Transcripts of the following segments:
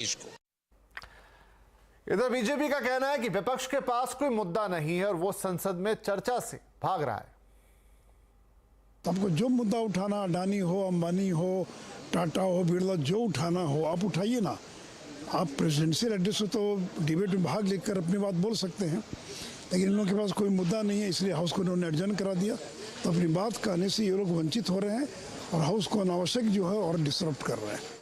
इसको। इधर बीजेपी का कहना है कि विपक्ष के पास कोई मुद्दा नहीं है और वो संसद में चर्चा से भाग रहा है। आपको जो मुद्दा उठाना, अडानी हो, अंबानी हो, टाटा हो, बिरला, जो उठाना हो आप उठाइए ना। आप प्रेसिडेंशियल एड्रेस में तो डिबेट में भाग लेकर अपनी बात बोल सकते हैं, लेकिन इन लोगों के पास कोई मुद्दा नहीं है, इसलिए हाउस को उन्होंने एडजर्न करा दिया। तो अपनी बात कहने से ये लोग वंचित हो रहे हैं और हाउस को अनावश्यक जो है और डिस्टर्ब कर रहे हैं।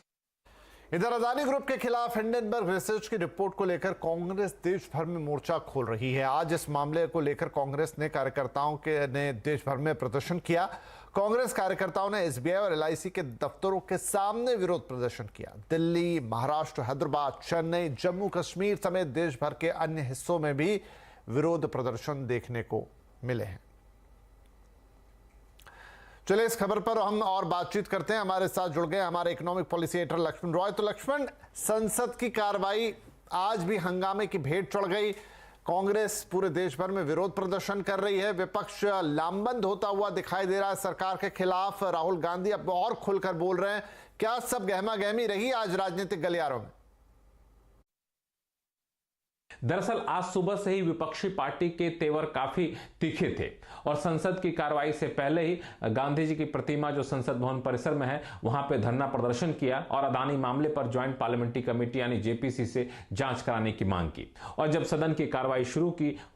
इधर अदानी ग्रुप के खिलाफ हिंडनबर्ग रिसर्च की रिपोर्ट को लेकर कांग्रेस देश भर में मोर्चा खोल रही है। आज इस मामले को लेकर कांग्रेस ने कार्यकर्ताओं ने देश भर में प्रदर्शन किया। कांग्रेस कार्यकर्ताओं ने एसबीआई और एलआईसी के दफ्तरों के सामने विरोध प्रदर्शन किया। दिल्ली, महाराष्ट्र, हैदराबाद, चेन्नई, जम्मू कश्मीर समेत देश भर के अन्य हिस्सों में भी विरोध प्रदर्शन देखने को मिले हैं। चलिए इस खबर पर हम और बातचीत करते हैं। हमारे साथ जुड़ गए हमारे economic policy editor Lakshman Roy. तो लक्ष्मण, संसद की कार्रवाई आज भी हंगामे की भेंट चढ़ गई। कांग्रेस पूरे देश भर में विरोध प्रदर्शन कर रही है। विपक्ष लामबंद होता हुआ दिखाई दे रहा है सरकार के खिलाफ। राहुल गांधी अब और खुलकर बोल रहे हैं। क्या सब गहमा गहमी रही आज राजनीतिक गलियारों में? दरअसल आज सुबह से ही विपक्षी पार्टी के तेवर काफी तीखे थे और संसद की कार्रवाई से पहले ही गांधी जी की प्रतिमा जो संसद भवन परिसर में है वहां पे धरना प्रदर्शन किया और अदानी मामले पर ज्वाइंट पार्लियामेंट्री कमेटी यानी जेपीसी से जांच कराने की मांग की। और जब सदन की कार्रवाई शुरू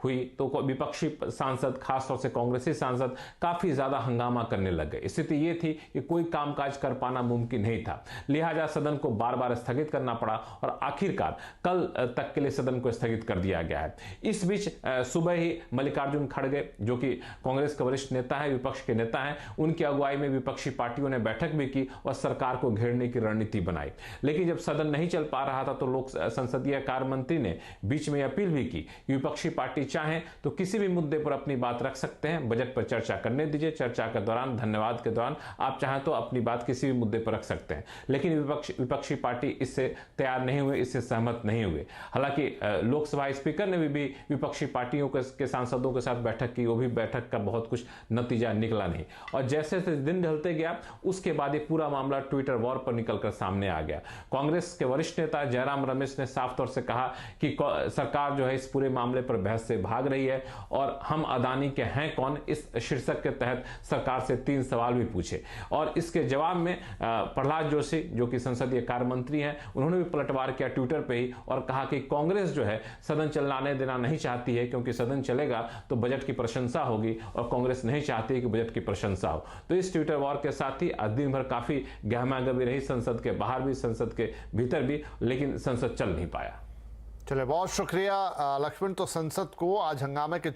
हुई तो विपक्षी सांसद, खासतौर से कांग्रेसी सांसद, काफी ज्यादा हंगामा करने लग गए। स्थिति ये थी कि कोई कामकाज कर पाना मुमकिन नहीं था, लिहाजा सदन को बार बार स्थगित करना पड़ा और आखिरकार कल तक के लिए सदन को स्थगित कर दिया गया है। इस बीच सुबह ही मल्लिकार्जुन खड़गे जो कि कांग्रेस के वरिष्ठ नेता है, विपक्ष के नेता हैं, उनकी अगुवाई में विपक्षी पार्टियों ने बैठक भी की और सरकार को घेरने की रणनीति बनाई। लेकिन जब सदन नहीं चल पा रहा था तो लोक संसदीय कार्य मंत्री ने बीच में अपील भी की कि विपक्षी पार्टी चाहे तो किसी भी मुद्दे पर अपनी बात रख सकते हैं, बजट पर चर्चा करने दीजिए, चर्चा के दौरान, धन्यवाद के दौरान आप चाहें तो अपनी बात किसी भी मुद्दे पर रख सकते हैं। लेकिन विपक्षी पार्टी इससे तैयार नहीं हुए, इससे सहमत नहीं हुए। हालांकि लोकसभा स्पीकर ने भी विपक्षी पार्टियों के सांसदों के साथ बैठक की, वो भी बैठक का बहुत कुछ नतीजा निकला नहीं। और जैसे जैसे दिन ढलते गया उसके बाद ये पूरा मामला ट्विटर वॉर पर निकलकर सामने आ गया। कांग्रेस के वरिष्ठ नेता जयराम रमेश ने साफ तौर से कहा कि सरकार जो है इस पूरे मामले पर बहस से भाग रही है और हम अदानी के हैं कौन, इस शीर्षक के तहत सरकार से 3 सवाल भी पूछे। और इसके जवाब में प्रहलाद जोशी जो कि संसदीय कार्य मंत्री हैं, उन्होंने भी पलटवार किया ट्विटर पे ही और कहा कि कांग्रेस जो है सदन चलाने देना नहीं चाहती है, क्योंकि सदन चलेगा तो बजट की प्रशंसा होगी और कांग्रेस नहीं चाहती है कि बजट की प्रशंसा हो। तो इस ट्विटर वॉर के साथ ही आज दिन भर काफी गहमागहमी रही, संसद के बाहर भी, संसद के भीतर भी, लेकिन संसद चल नहीं पाया। चलिए बहुत शुक्रिया लक्ष्मण। तो संसद को आज हंगामे के